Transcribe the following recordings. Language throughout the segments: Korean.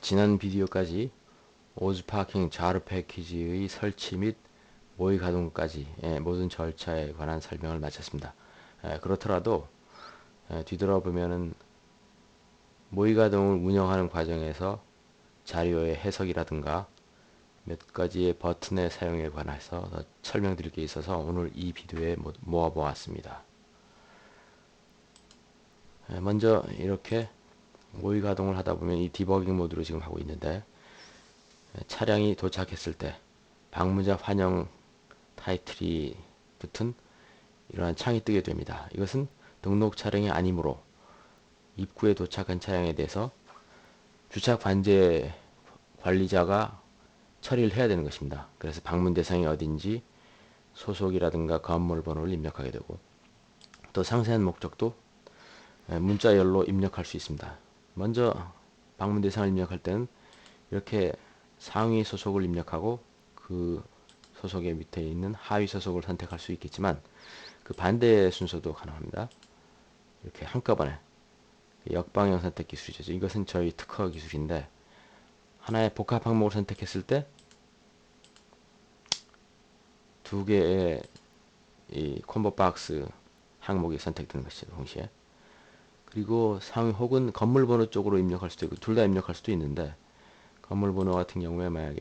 지난 비디오까지 오즈파킹 자르 패키지의 설치 및 모의 가동까지 모든 절차에 관한 설명을 마쳤습니다. 그렇더라도 뒤돌아보면은 모의 가동을 운영하는 과정에서 자료의 해석이라든가 몇 가지의 버튼의 사용에 관해서 더 설명드릴 게 있어서 오늘 이 비디오에 모아보았습니다. 먼저 이렇게 모의 가동을 하다 보면 이 디버깅 모드로 지금 하고 있는데, 차량이 도착했을 때 방문자 환영 타이틀이 붙은 이러한 창이 뜨게 됩니다. 이것은 등록 차량이 아니므로 입구에 도착한 차량에 대해서 주차 관제 관리자가 처리를 해야 되는 것입니다. 그래서 방문 대상이 어딘지 소속이라든가 건물 번호를 입력하게 되고, 또 상세한 목적도 문자열로 입력할 수 있습니다. 먼저 방문 대상을 입력할 때는 이렇게 상위 소속을 입력하고 그 소속의 밑에 있는 하위 소속을 선택할 수 있겠지만, 그 반대 순서도 가능합니다. 이렇게 한꺼번에 역방향 선택 기술이죠. 이것은 저희 특허 기술인데, 하나의 복합 항목을 선택했을 때 두 개의 이 콤보 박스 항목이 선택되는 것이죠, 동시에. 그리고 상위 혹은 건물 번호 쪽으로 입력할 수도 있고, 둘 다 입력할 수도 있는데, 건물 번호 같은 경우에 만약에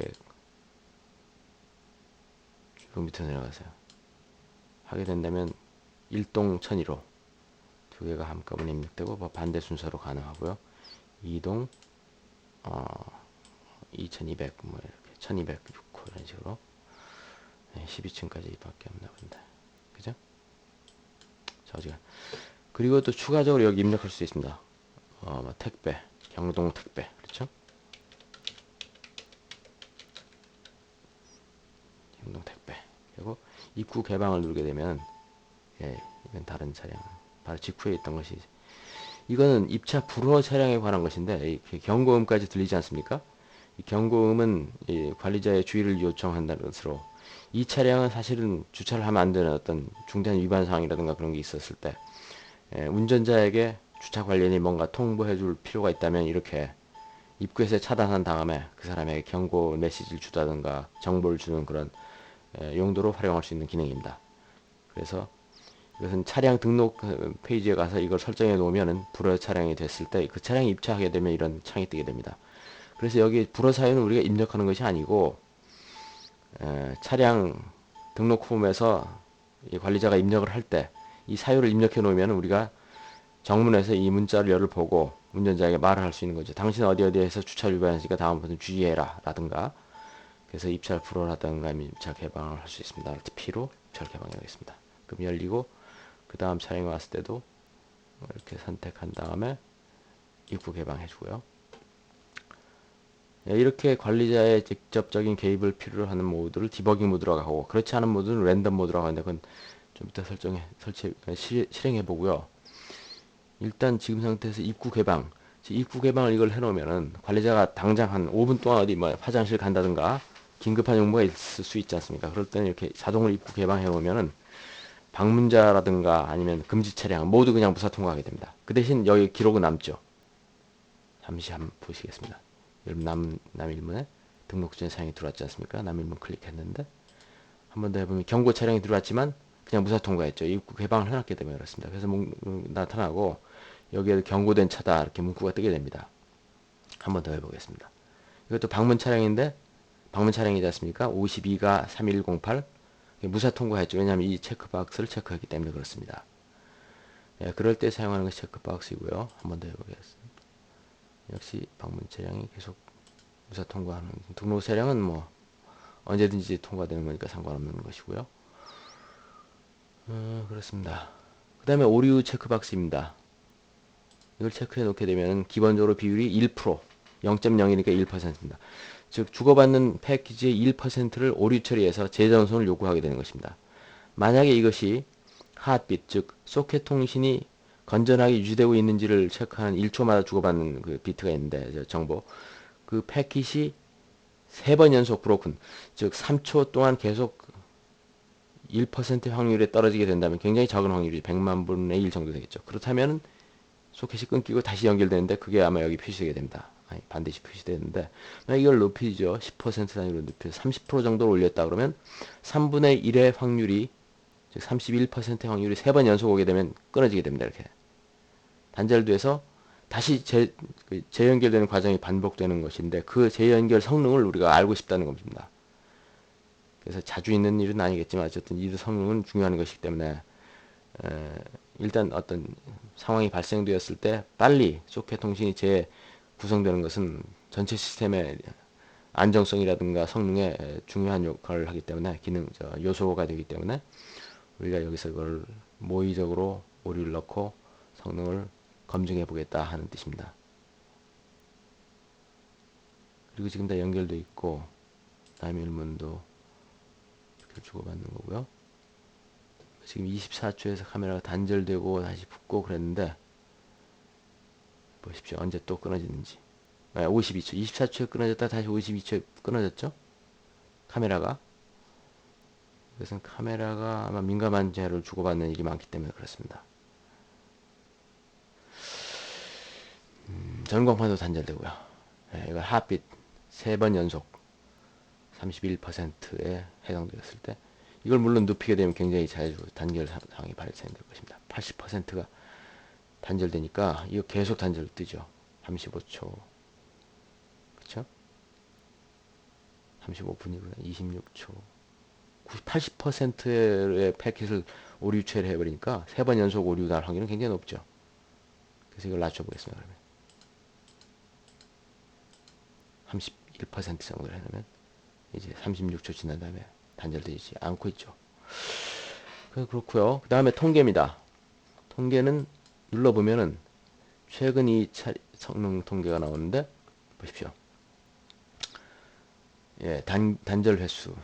쭉 밑으로 내려가세요. 하게 된다면 1동 1002로 두 개가 한꺼번에 입력되고, 반대 순서로 가능하고요. 2동 2200 뭐 이렇게 1206호 이런 식으로 12층까지 밖에 없나 본데, 그죠? 자, 어지간. 그리고 또 추가적으로 여기 입력할 수 있습니다. 택배, 경동 택배, 그렇죠? 경동 택배. 그리고 입구 개방을 누르게 되면, 이건 다른 차량, 바로 직후에 있던 것이, 이거는 입차 불허 차량에 관한 것인데, 경고음까지 들리지 않습니까? 이 경고음은 이 관리자의 주의를 요청한다는 것으로, 이 차량은 사실은 주차를 하면 안 되는 어떤 중대한 위반 사항이라든가 그런 게 있었을 때, 운전자에게 주차 관련이 뭔가 통보해 줄 필요가 있다면, 이렇게 입구에서 차단한 다음에 그 사람에게 경고 메시지를 주다든가 정보를 주는 그런 용도로 활용할 수 있는 기능입니다. 그래서 이것은 차량 등록 페이지에 가서 이걸 설정해 놓으면은 불허 차량이 됐을 때 그 차량이 입차하게 되면 이런 창이 뜨게 됩니다. 그래서 여기 불허 사유는 우리가 입력하는 것이 아니고, 차량 등록 폼에서 이 관리자가 입력을 할 때 이 사유를 입력해 놓으면 우리가 정문에서 이 문자를 보고 운전자에게 말을 할 수 있는 거죠. 당신 어디 어디에서 주차 위반했으니까 다음부터는 주의해라 라든가. 그래서 입찰 불허를 하든가 입찰 개방을 할 수 있습니다. P로 입찰 개방하겠습니다. 그럼 열리고, 그 다음 차량이 왔을 때도 이렇게 선택한 다음에 입구 개방해 주고요. 이렇게 관리자의 직접적인 개입을 필요로 하는 모드를 디버깅 모드라고 하고, 그렇지 않은 모드는 랜덤 모드라고 하는데, 그건 좀 이따 실행해 보고요. 일단 지금 상태에서 입구 개방, 입구 개방을 이걸 해놓으면은 관리자가 당장 한 5분 동안 어디 뭐 화장실 간다든가 긴급한 용무가 있을 수 있지 않습니까? 그럴 때는 이렇게 자동으로 입구 개방해 놓으면은 방문자라든가 아니면 금지 차량 모두 그냥 무사 통과하게 됩니다. 그 대신 여기 기록은 남죠. 잠시 한번 보시겠습니다. 여러분 남일문에 등록 전 차량이 들어왔지 않습니까? 남일문 클릭했는데 한 번 더 해보면 경고 차량이 들어왔지만 그냥 무사 통과했죠. 입구 개방을 해놨기 때문에 그렇습니다. 그래서 나타나고 여기에 경고된 차다 이렇게 문구가 뜨게 됩니다. 한 번 더 해보겠습니다. 이것도 방문 차량인데 방문 차량이지 않습니까? 52가 3108 무사 통과했죠. 왜냐하면 이 체크박스를 체크했기 때문에 그렇습니다. 그럴 때 사용하는 것이 체크박스이고요. 한 번 더 해보겠습니다. 역시 방문 차량이 계속 무사 통과하는, 등록 차량은 뭐 언제든지 통과되는 거니까 상관없는 것이고요. 그렇습니다. 그 다음에 오류 체크박스입니다. 이걸 체크해 놓게 되면 기본적으로 비율이 1%, 0.0이니까 1%입니다. 즉 주고받는 패키지의 1%를 오류 처리해서 재전송을 요구하게 되는 것입니다. 만약에 이것이 핫빗, 즉 소켓 통신이 건전하게 유지되고 있는지를 체크하는 1초마다 주고받는 그 비트가 있는데, 정보, 그 패킷이 3번 연속 브로큰, 즉 3초 동안 계속 1% 확률에 떨어지게 된다면, 굉장히 작은 확률이 100만 분의 1 정도 되겠죠. 그렇다면 소켓이 끊기고 다시 연결되는데, 그게 아마 여기 표시되게 됩니다. 아니, 반드시 표시되는데 만약 이걸 높이죠. 10% 단위로 높여서 30% 정도로 올렸다 그러면 3분의 1의 확률이 즉 31%의 확률이 3번 연속 오게 되면 끊어지게 됩니다. 이렇게 단절돼서 다시 재연결되는 과정이 반복되는 것인데 그 재연결 성능을 우리가 알고 싶다는 겁니다. 그래서 자주 있는 일은 아니겠지만 어쨌든 이 성능은 중요한 것이기 때문에 일단 어떤 상황이 발생되었을 때 빨리 소켓 통신이 재구성되는 것은 전체 시스템의 안정성이라든가 성능에 중요한 역할을 하기 때문에 요소가 되기 때문에 우리가 여기서 이걸 모의적으로 오류를 넣고 성능을 검증해 보겠다 하는 뜻입니다. 그리고 지금 다 연결되어 있고 다음 일문도 이렇게 주고받는 거고요. 지금 24초에서 카메라가 단절되고 다시 붙고 그랬는데 보십시오. 언제 또 끊어지는지. 52초. 24초에 끊어졌다 다시 52초에 끊어졌죠? 카메라가. 그래서 카메라가 아마 민감한 재료를 주고받는 일이 많기 때문에 그렇습니다. 전광판도 단절되고요. 이거 핫빛 3번 연속 31%에 해당되었을 때 이걸 물론 눕히게 되면 굉장히 자주 단결 상황이 발생될 것입니다. 80%가 단절되니까 이거 계속 단절 뜨죠. 35초. 그쵸? 35분이구나. 26초. 80%의 패킷을 오류 처리해버리니까 3번 연속 오류 날 확률은 굉장히 높죠. 그래서 이걸 낮춰보겠습니다. 그러면 31% 정도를 해놓으면 이제 36초 지난 다음에 단절되지 않고 있죠. 그렇고요. 그 다음에 통계입니다. 통계는 눌러보면은 최근 이 성능 통계가 나오는데 보십시오. 예, 단절 횟수.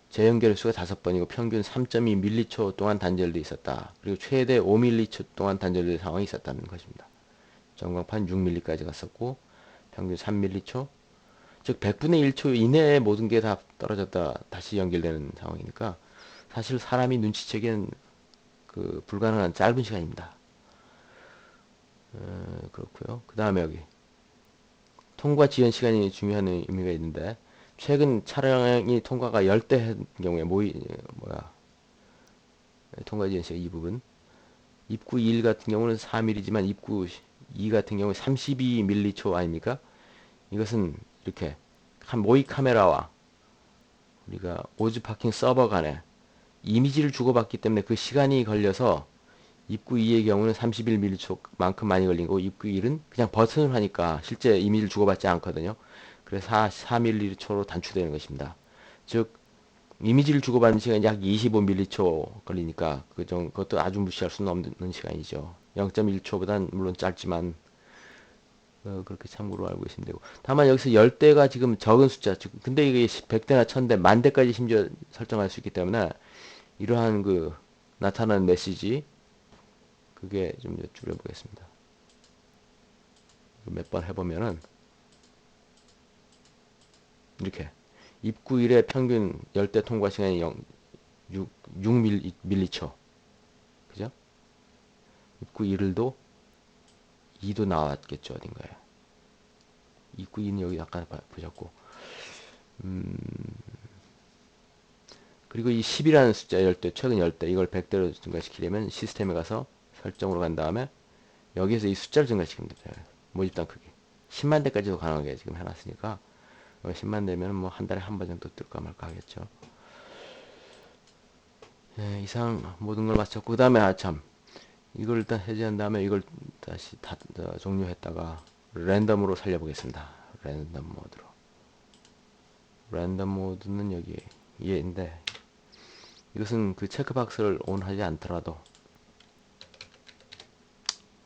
재연결 횟수가 5번이고 평균 3.2m초 동안 단절돼 있었다. 그리고 최대 5m초 동안 단절된 상황이 있었다는 것입니다. 전광판 6mm까지 갔었고 평균 3m초. 즉 100분의 1초 이내에 모든 게 다 떨어졌다 다시 연결되는 상황이니까 사실 사람이 눈치채기엔 불가능한 짧은 시간입니다. 그렇고요. 그 다음에 여기 통과 지연 시간이 중요한 의미가 있는데 최근 차량이 통과가 10대 한 경우에 통과 지연 시간 이 부분 입구 1 같은 경우는 4mm지만 입구 2 같은 경우에 32m초 아닙니까? 이것은 이렇게 모의 카메라와 우리가 오즈 파킹 서버 간에 이미지를 주고받기 때문에 그 시간이 걸려서 입구 2의 경우는 31m초만큼 많이 걸린 거고 입구 1은 그냥 버튼을 하니까 실제 이미지를 주고받지 않거든요. 그래서 4m초로 단축되는 것입니다. 즉 이미지를 주고받는 시간이 약 25m초 걸리니까 그것도 아주 무시할 수는 없는 시간이죠. 0.1초보단 물론 짧지만 그렇게 참고로 알고 계시면 되고 다만 여기서 10대가 지금 적은 숫자 근데 이게 100대나 1000대 만대까지 심지어 설정할 수 있기 때문에 이러한 나타나는 메시지 그게 좀 줄여보겠습니다. 몇 번 해보면은 이렇게 입구 1의 평균 10대 통과 시간이 6m초 그죠? 입구 1도 2도 나왔겠죠 어딘가에 입구 2는 여기 아까 보셨고 그리고 이 10이라는 숫자 10대 최근 10대 이걸 100대로 증가시키려면 시스템에 가서 설정으로 간 다음에 여기에서 이 숫자를 증가시키면 됩니다. 모집단 크기 10만 대까지도 가능하게 지금 해놨으니까 10만 대면 뭐 한 달에 한 번 정도 뜰까 말까 하겠죠. 예, 이상 모든 걸 마쳤고 그 다음에 참 이걸 일단 해제한 다음에 이걸 다시 종료했다가 랜덤으로 살려보겠습니다. 랜덤 모드는 여기 얘인데 이것은 그 체크박스를 온하지 않더라도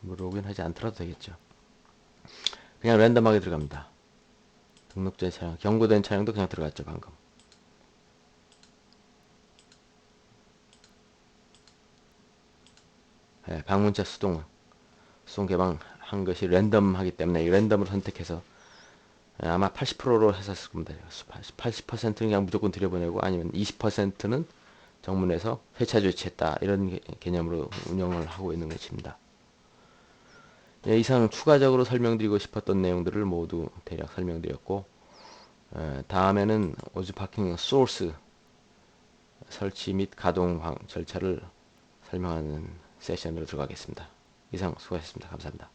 로그인하지 않더라도 되겠죠. 그냥 랜덤하게 들어갑니다. 등록된 차량, 경고된 차량도 그냥 들어갔죠 방금. 예, 방문자 수동 개방한 것이 랜덤하기 때문에 이 랜덤을 선택해서 아마 80%로 했었을 겁니다. 80%는 그냥 무조건 들여보내고 아니면 20%는 정문에서 회차 조치했다 이런 개념으로 운영을 하고 있는 것입니다. 예, 이상 추가적으로 설명드리고 싶었던 내용들을 모두 대략 설명드렸고, 다음에는 오즈 파킹 소스 설치 및 가동 절차를 설명하는 세션으로 들어가겠습니다. 이상 수고하셨습니다. 감사합니다.